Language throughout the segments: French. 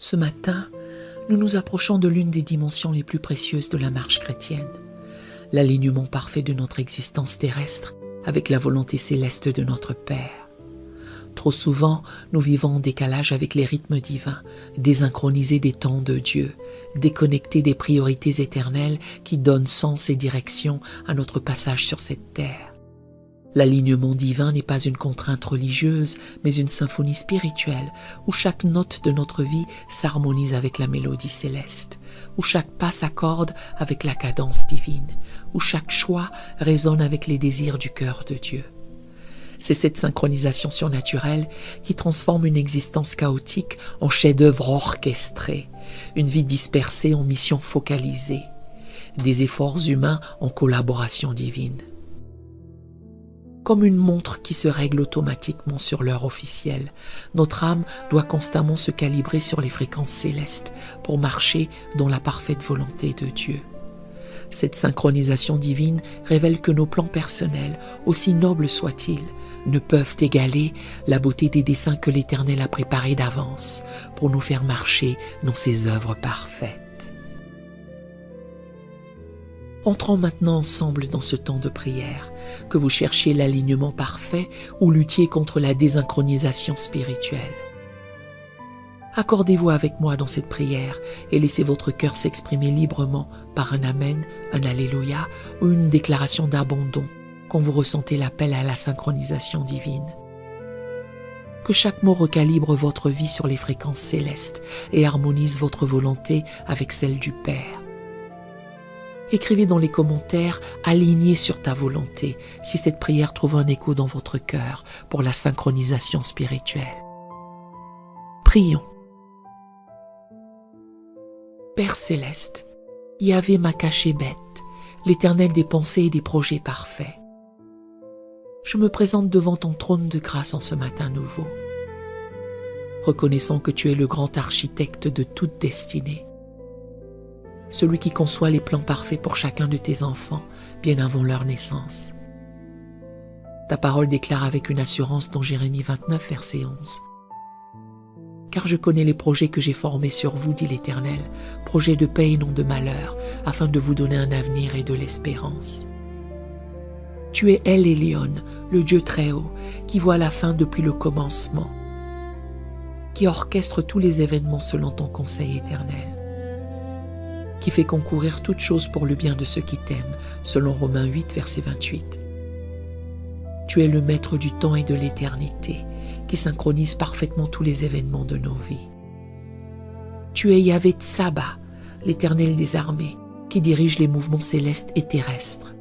Ce matin, nous nous approchons de l'une des dimensions les plus précieuses de la marche chrétienne, l'alignement parfait de notre existence terrestre avec la volonté céleste de notre Père. Trop souvent, nous vivons en décalage avec les rythmes divins, désynchronisés des temps de Dieu, déconnectés des priorités éternelles qui donnent sens et direction à notre passage sur cette terre. L'alignement divin n'est pas une contrainte religieuse, mais une symphonie spirituelle, où chaque note de notre vie s'harmonise avec la mélodie céleste, où chaque pas s'accorde avec la cadence divine, où chaque choix résonne avec les désirs du cœur de Dieu. C'est cette synchronisation surnaturelle qui transforme une existence chaotique en chef-d'œuvre orchestré, une vie dispersée en mission focalisée, des efforts humains en collaboration divine. Comme une montre qui se règle automatiquement sur l'heure officielle, notre âme doit constamment se calibrer sur les fréquences célestes pour marcher dans la parfaite volonté de Dieu. Cette synchronisation divine révèle que nos plans personnels, aussi nobles soient-ils, ne peuvent égaler la beauté des desseins que l'Éternel a préparés d'avance pour nous faire marcher dans ses œuvres parfaites. Entrons maintenant ensemble dans ce temps de prière, que vous cherchiez l'alignement parfait ou luttiez contre la désynchronisation spirituelle. Accordez-vous avec moi dans cette prière et laissez votre cœur s'exprimer librement par un Amen, un Alléluia ou une déclaration d'abandon quand vous ressentez l'appel à la synchronisation divine. Que chaque mot recalibre votre vie sur les fréquences célestes et harmonise votre volonté avec celle du Père. Écrivez dans les commentaires « Aligné sur ta volonté » si cette prière trouve un écho dans votre cœur pour la synchronisation spirituelle. Prions. Père céleste, Yahvé m'a caché bête, l'Éternel des pensées et des projets parfaits. Je me présente devant ton trône de grâce en ce matin nouveau, reconnaissant que tu es le grand architecte de toute destinée, celui qui conçoit les plans parfaits pour chacun de tes enfants, bien avant leur naissance. Ta parole déclare avec une assurance dans Jérémie 29, verset 11. Car je connais les projets que j'ai formés sur vous, dit l'Éternel, projets de paix et non de malheur, afin de vous donner un avenir et de l'espérance. Tu es El Elyon, le Dieu très haut, qui voit la fin depuis le commencement, qui orchestre tous les événements selon ton conseil éternel, qui fait concourir toutes choses pour le bien de ceux qui t'aiment, selon Romains 8, verset 28. Tu es le maître du temps et de l'éternité, qui synchronise parfaitement tous les événements de nos vies. Tu es Yahvé Tsaba, l'Éternel des armées, qui dirige les mouvements célestes et terrestres,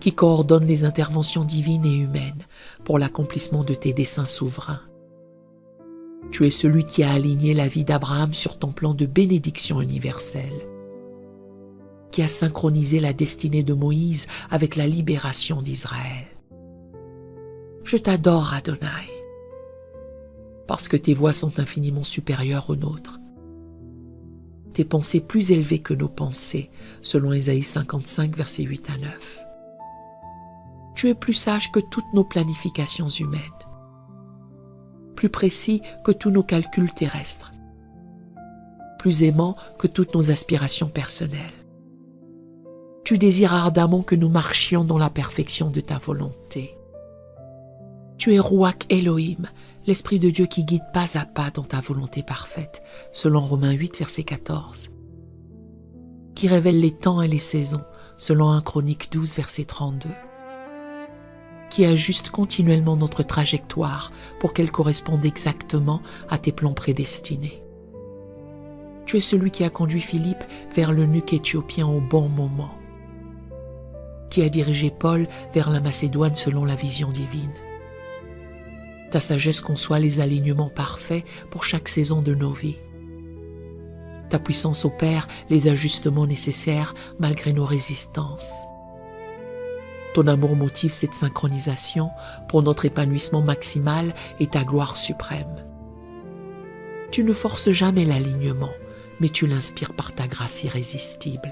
qui coordonne les interventions divines et humaines pour l'accomplissement de tes desseins souverains. Tu es celui qui a aligné la vie d'Abraham sur ton plan de bénédiction universelle, qui a synchronisé la destinée de Moïse avec la libération d'Israël. Je t'adore, Adonai, parce que tes voies sont infiniment supérieures aux nôtres. Tes pensées plus élevées que nos pensées, selon Ésaïe 55, versets 8 à 9. Tu es plus sage que toutes nos planifications humaines, plus précis que tous nos calculs terrestres, plus aimant que toutes nos aspirations personnelles. Tu désires ardemment que nous marchions dans la perfection de ta volonté. Tu es Rouach Elohim, l'Esprit de Dieu qui guide pas à pas dans ta volonté parfaite, selon Romains 8, verset 14, qui révèle les temps et les saisons, selon 1 Chroniques 12, verset 32, qui ajuste continuellement notre trajectoire pour qu'elle corresponde exactement à tes plans prédestinés. Tu es celui qui a conduit Philippe vers l'eunuque éthiopien au bon moment, qui a dirigé Paul vers la Macédoine selon la vision divine. Ta sagesse conçoit les alignements parfaits pour chaque saison de nos vies. Ta puissance opère les ajustements nécessaires malgré nos résistances. Ton amour motive cette synchronisation pour notre épanouissement maximal et ta gloire suprême. Tu ne forces jamais l'alignement, mais tu l'inspires par ta grâce irrésistible.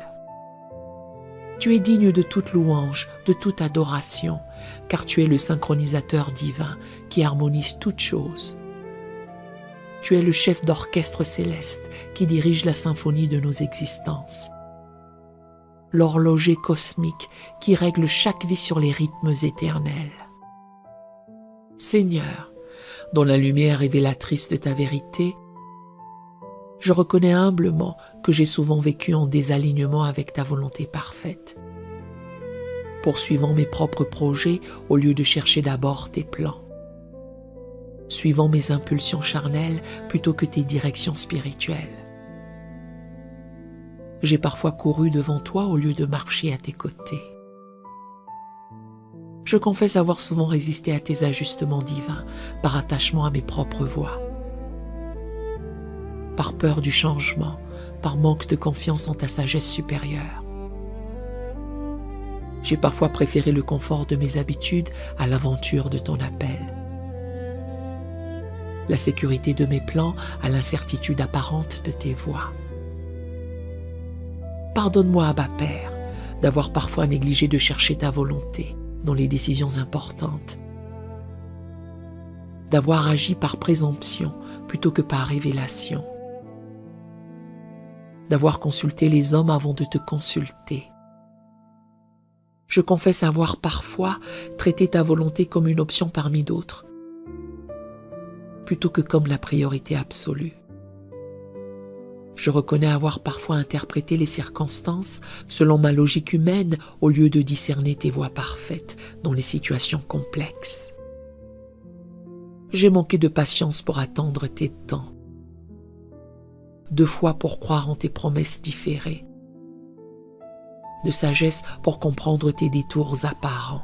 Tu es digne de toute louange, de toute adoration, car tu es le synchronisateur divin qui harmonise toutes choses. Tu es le chef d'orchestre céleste qui dirige la symphonie de nos existences. L'horloger cosmique qui règle chaque vie sur les rythmes éternels. Seigneur, dans la lumière révélatrice de ta vérité, je reconnais humblement que j'ai souvent vécu en désalignement avec ta volonté parfaite, poursuivant mes propres projets au lieu de chercher d'abord tes plans, suivant mes impulsions charnelles plutôt que tes directions spirituelles. J'ai parfois couru devant toi au lieu de marcher à tes côtés. Je confesse avoir souvent résisté à tes ajustements divins par attachement à mes propres voies, par peur du changement, par manque de confiance en ta sagesse supérieure. J'ai parfois préféré le confort de mes habitudes à l'aventure de ton appel, la sécurité de mes plans à l'incertitude apparente de tes voies. Pardonne-moi, Abba Père, d'avoir parfois négligé de chercher ta volonté dans les décisions importantes, d'avoir agi par présomption plutôt que par révélation, d'avoir consulté les hommes avant de te consulter. Je confesse avoir parfois traité ta volonté comme une option parmi d'autres, plutôt que comme la priorité absolue. Je reconnais avoir parfois interprété les circonstances selon ma logique humaine au lieu de discerner tes voies parfaites dans les situations complexes. J'ai manqué de patience pour attendre tes temps, de foi pour croire en tes promesses différées, de sagesse pour comprendre tes détours apparents.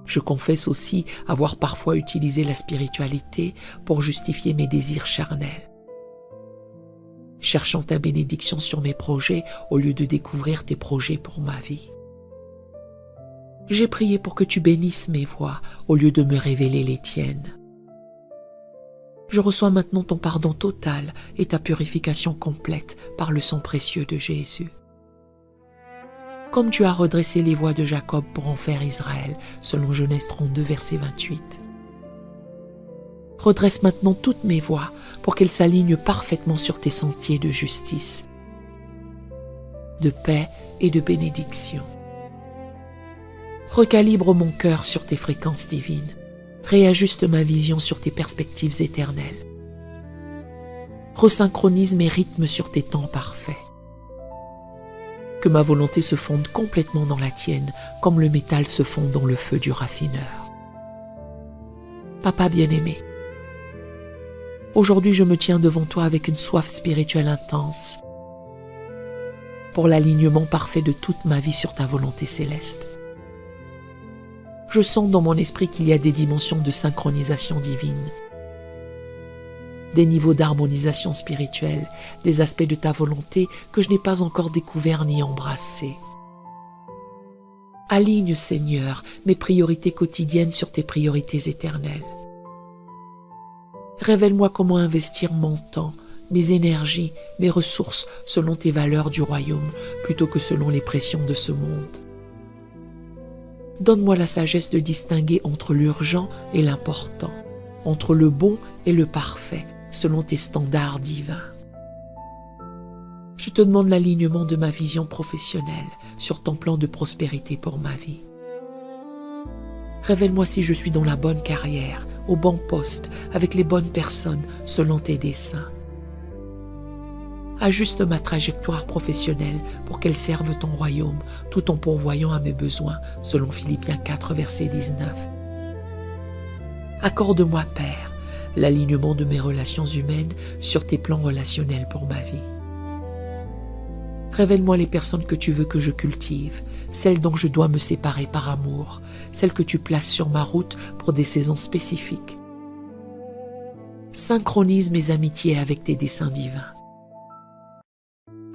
Je confesse aussi avoir parfois utilisé la spiritualité pour justifier mes désirs charnels, cherchant ta bénédiction sur mes projets au lieu de découvrir tes projets pour ma vie. J'ai prié pour que tu bénisses mes voies au lieu de me révéler les tiennes. Je reçois maintenant ton pardon total et ta purification complète par le sang précieux de Jésus. Comme tu as redressé les voies de Jacob pour en faire Israël, selon Genèse 32, verset 28. Redresse maintenant toutes mes voies pour qu'elles s'alignent parfaitement sur tes sentiers de justice, de paix et de bénédiction. Recalibre mon cœur sur tes fréquences divines. Réajuste ma vision sur tes perspectives éternelles. Resynchronise mes rythmes sur tes temps parfaits. Que ma volonté se fonde complètement dans la tienne, comme le métal se fond dans le feu du raffineur. Papa bien-aimé, aujourd'hui je me tiens devant toi avec une soif spirituelle intense pour l'alignement parfait de toute ma vie sur ta volonté céleste. Je sens dans mon esprit qu'il y a des dimensions de synchronisation divine, des niveaux d'harmonisation spirituelle, des aspects de ta volonté que je n'ai pas encore découverts ni embrassés. Aligne, Seigneur, mes priorités quotidiennes sur tes priorités éternelles. Révèle-moi comment investir mon temps, mes énergies, mes ressources selon tes valeurs du royaume, plutôt que selon les pressions de ce monde. Donne-moi la sagesse de distinguer entre l'urgent et l'important, entre le bon et le parfait, selon tes standards divins. Je te demande l'alignement de ma vision professionnelle sur ton plan de prospérité pour ma vie. Révèle-moi si je suis dans la bonne carrière, au bon poste, avec les bonnes personnes, selon tes desseins. Ajuste ma trajectoire professionnelle pour qu'elle serve ton royaume, tout en pourvoyant à mes besoins, selon Philippiens 4, verset 19. Accorde-moi, Père, l'alignement de mes relations humaines sur tes plans relationnels pour ma vie. Révèle-moi les personnes que tu veux que je cultive, celles dont je dois me séparer par amour, celles que tu places sur ma route pour des saisons spécifiques. Synchronise mes amitiés avec tes desseins divins.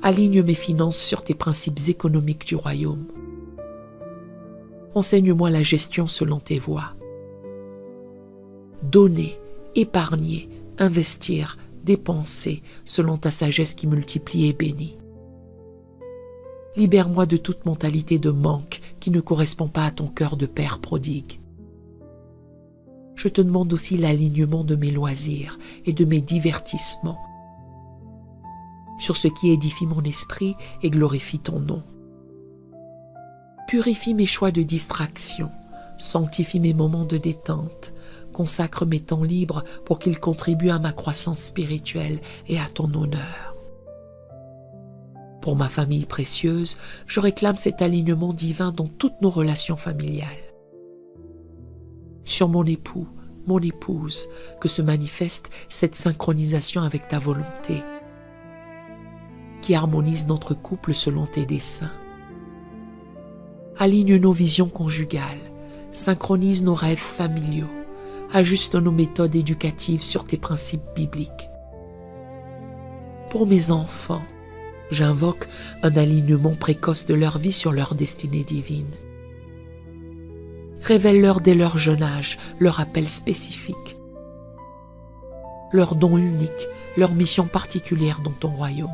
Aligne mes finances sur tes principes économiques du royaume. Enseigne-moi la gestion selon tes voies. Donner, épargner, investir, dépenser selon ta sagesse qui multiplie et bénit. Libère-moi de toute mentalité de manque qui ne correspond pas à ton cœur de père prodigue. Je te demande aussi l'alignement de mes loisirs et de mes divertissements sur ce qui édifie mon esprit et glorifie ton nom. Purifie mes choix de distraction, sanctifie mes moments de détente, consacre mes temps libres pour qu'ils contribuent à ma croissance spirituelle et à ton honneur. Pour ma famille précieuse, je réclame cet alignement divin dans toutes nos relations familiales. Sur mon époux, mon épouse, que se manifeste cette synchronisation avec ta volonté, qui harmonise notre couple selon tes desseins. Aligne nos visions conjugales, synchronise nos rêves familiaux, ajuste nos méthodes éducatives sur tes principes bibliques. Pour mes enfants, j'invoque un alignement précoce de leur vie sur leur destinée divine. Révèle-leur dès leur jeune âge leur appel spécifique, leur don unique, leur mission particulière dans ton royaume.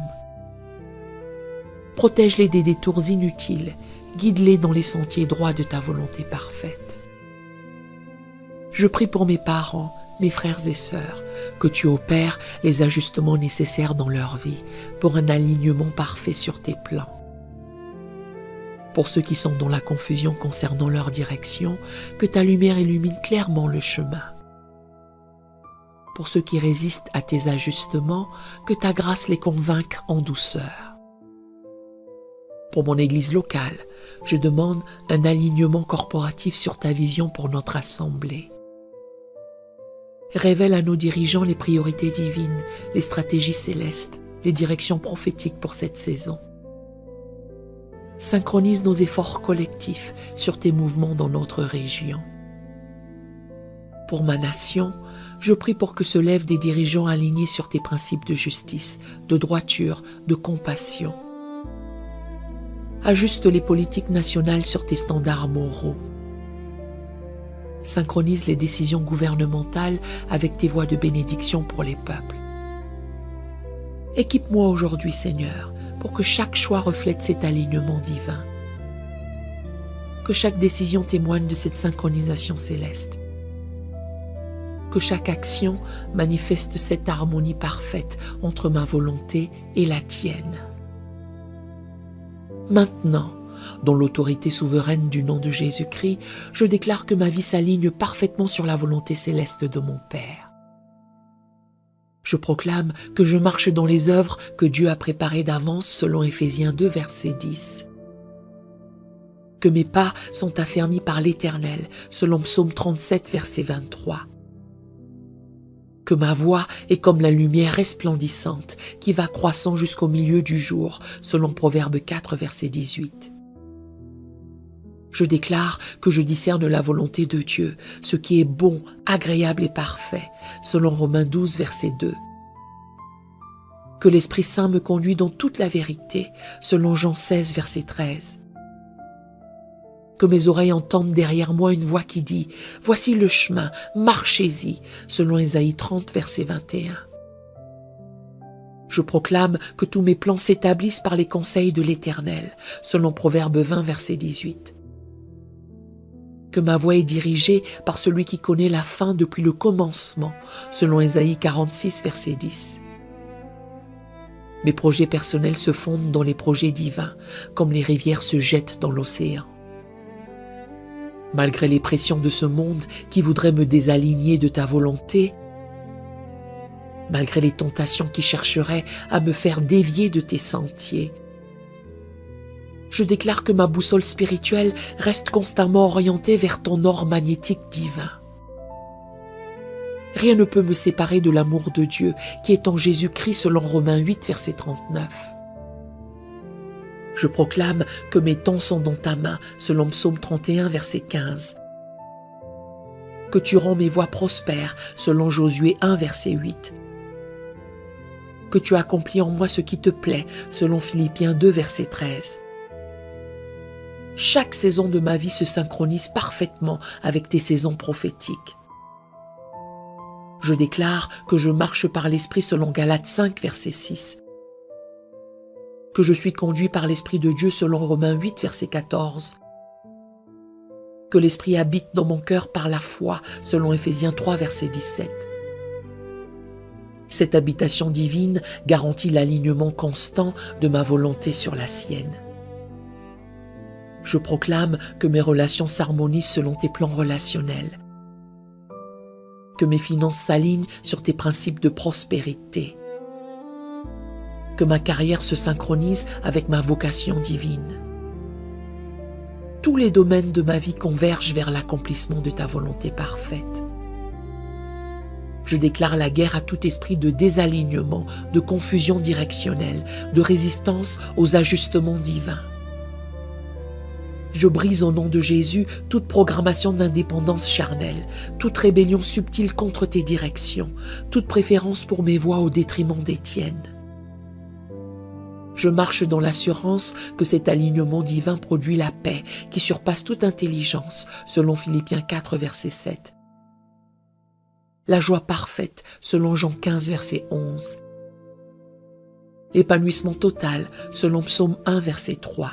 Protège-les des détours inutiles, guide-les dans les sentiers droits de ta volonté parfaite. Je prie pour mes parents, mes frères et sœurs, que tu opères les ajustements nécessaires dans leur vie pour un alignement parfait sur tes plans. Pour ceux qui sont dans la confusion concernant leur direction, que ta lumière illumine clairement le chemin. Pour ceux qui résistent à tes ajustements, que ta grâce les convainque en douceur. Pour mon Église locale, je demande un alignement corporatif sur ta vision pour notre assemblée. Révèle à nos dirigeants les priorités divines, les stratégies célestes, les directions prophétiques pour cette saison. Synchronise nos efforts collectifs sur tes mouvements dans notre région. Pour ma nation, je prie pour que se lèvent des dirigeants alignés sur tes principes de justice, de droiture, de compassion. Ajuste les politiques nationales sur tes standards moraux. Synchronise les décisions gouvernementales avec tes voies de bénédiction pour les peuples. Équipe-moi aujourd'hui, Seigneur, pour que chaque choix reflète cet alignement divin. Que chaque décision témoigne de cette synchronisation céleste. Que chaque action manifeste cette harmonie parfaite entre ma volonté et la tienne. Maintenant, dans l'autorité souveraine du nom de Jésus-Christ, je déclare que ma vie s'aligne parfaitement sur la volonté céleste de mon Père. Je proclame que je marche dans les œuvres que Dieu a préparées d'avance selon Éphésiens 2, verset 10. Que mes pas sont affermis par l'Éternel selon Psaume 37, verset 23. Que ma voix est comme la lumière resplendissante qui va croissant jusqu'au milieu du jour, selon Proverbe 4, verset 18. Je déclare que je discerne la volonté de Dieu, ce qui est bon, agréable et parfait, selon Romains 12, verset 2. Que l'Esprit Saint me conduit dans toute la vérité, selon Jean 16, verset 13. Que mes oreilles entendent derrière moi une voix qui dit « Voici le chemin, marchez-y » selon Ésaïe 30, verset 21. Je proclame que tous mes plans s'établissent par les conseils de l'Éternel, selon Proverbe 20, verset 18. Que ma voie est dirigée par celui qui connaît la fin depuis le commencement, selon Ésaïe 46, verset 10. Mes projets personnels se fondent dans les projets divins, comme les rivières se jettent dans l'océan. Malgré les pressions de ce monde qui voudrait me désaligner de ta volonté, malgré les tentations qui chercheraient à me faire dévier de tes sentiers, je déclare que ma boussole spirituelle reste constamment orientée vers ton or magnétique divin. Rien ne peut me séparer de l'amour de Dieu qui est en Jésus-Christ selon Romains 8, verset 39. Je proclame que mes temps sont dans ta main, selon Psaume 31, verset 15. Que tu rends mes voies prospères, selon Josué 1, verset 8. Que tu accomplis en moi ce qui te plaît, selon Philippiens 2, verset 13. Chaque saison de ma vie se synchronise parfaitement avec tes saisons prophétiques. Je déclare que je marche par l'Esprit selon Galates 5, verset 6. Que je suis conduit par l'Esprit de Dieu selon Romains 8, verset 14. Que l'Esprit habite dans mon cœur par la foi, selon Éphésiens 3, verset 17. Cette habitation divine garantit l'alignement constant de ma volonté sur la sienne. Je proclame que mes relations s'harmonisent selon tes plans relationnels, que mes finances s'alignent sur tes principes de prospérité, que ma carrière se synchronise avec ma vocation divine. Tous les domaines de ma vie convergent vers l'accomplissement de ta volonté parfaite. Je déclare la guerre à tout esprit de désalignement, de confusion directionnelle, de résistance aux ajustements divins. Je brise au nom de Jésus toute programmation d'indépendance charnelle, toute rébellion subtile contre tes directions, toute préférence pour mes voies au détriment des tiennes. Je marche dans l'assurance que cet alignement divin produit la paix qui surpasse toute intelligence, selon Philippiens 4, verset 7. La joie parfaite, selon Jean 15, verset 11. L'épanouissement total, selon Psaume 1, verset 3.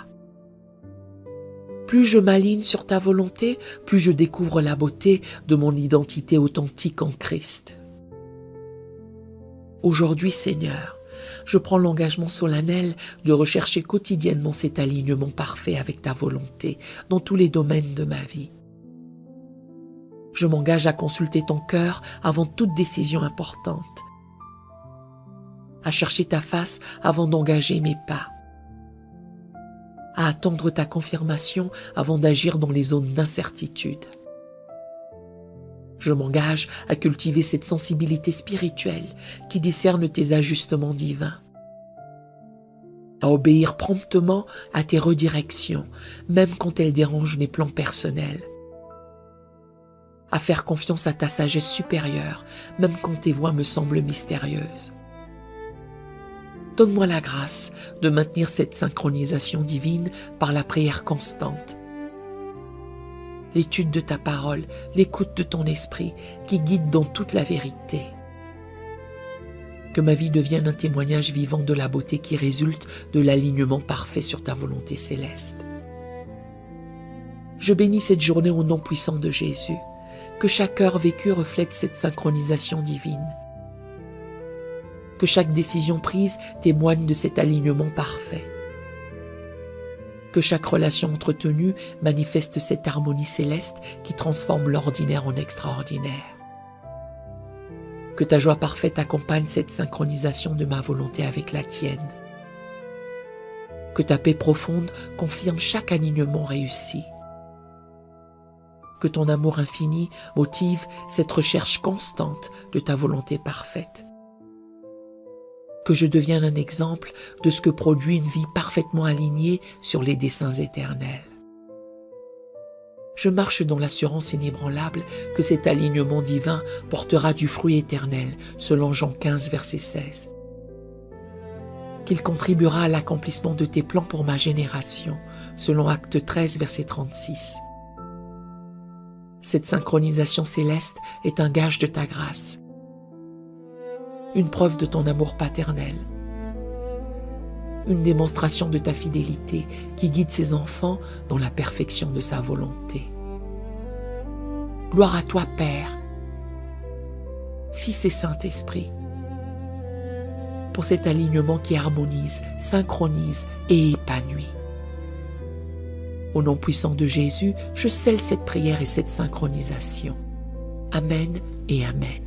Plus je m'aligne sur ta volonté, plus je découvre la beauté de mon identité authentique en Christ. Aujourd'hui, Seigneur, je prends l'engagement solennel de rechercher quotidiennement cet alignement parfait avec ta volonté dans tous les domaines de ma vie. Je m'engage à consulter ton cœur avant toute décision importante, à chercher ta face avant d'engager mes pas, à attendre ta confirmation avant d'agir dans les zones d'incertitude. Je m'engage à cultiver cette sensibilité spirituelle qui discerne tes ajustements divins, à obéir promptement à tes redirections, même quand elles dérangent mes plans personnels, à faire confiance à ta sagesse supérieure, même quand tes voies me semblent mystérieuses. Donne-moi la grâce de maintenir cette synchronisation divine par la prière constante, l'étude de ta parole, l'écoute de ton esprit qui guide dans toute la vérité. Que ma vie devienne un témoignage vivant de la beauté qui résulte de l'alignement parfait sur ta volonté céleste. Je bénis cette journée au nom puissant de Jésus. Que chaque heure vécue reflète cette synchronisation divine. Que chaque décision prise témoigne de cet alignement parfait. Que chaque relation entretenue manifeste cette harmonie céleste qui transforme l'ordinaire en extraordinaire. Que ta joie parfaite accompagne cette synchronisation de ma volonté avec la tienne. Que ta paix profonde confirme chaque alignement réussi. Que ton amour infini motive cette recherche constante de ta volonté parfaite. Que je devienne un exemple de ce que produit une vie parfaitement alignée sur les desseins éternels. Je marche dans l'assurance inébranlable que cet alignement divin portera du fruit éternel, selon Jean 15, verset 16. Qu'il contribuera à l'accomplissement de tes plans pour ma génération, selon Acte 13, verset 36. Cette synchronisation céleste est un gage de ta grâce, une preuve de ton amour paternel, une démonstration de ta fidélité qui guide ses enfants dans la perfection de sa volonté. Gloire à toi, Père, Fils et Saint-Esprit, pour cet alignement qui harmonise, synchronise et épanouit. Au nom puissant de Jésus, je scelle cette prière et cette synchronisation. Amen et Amen.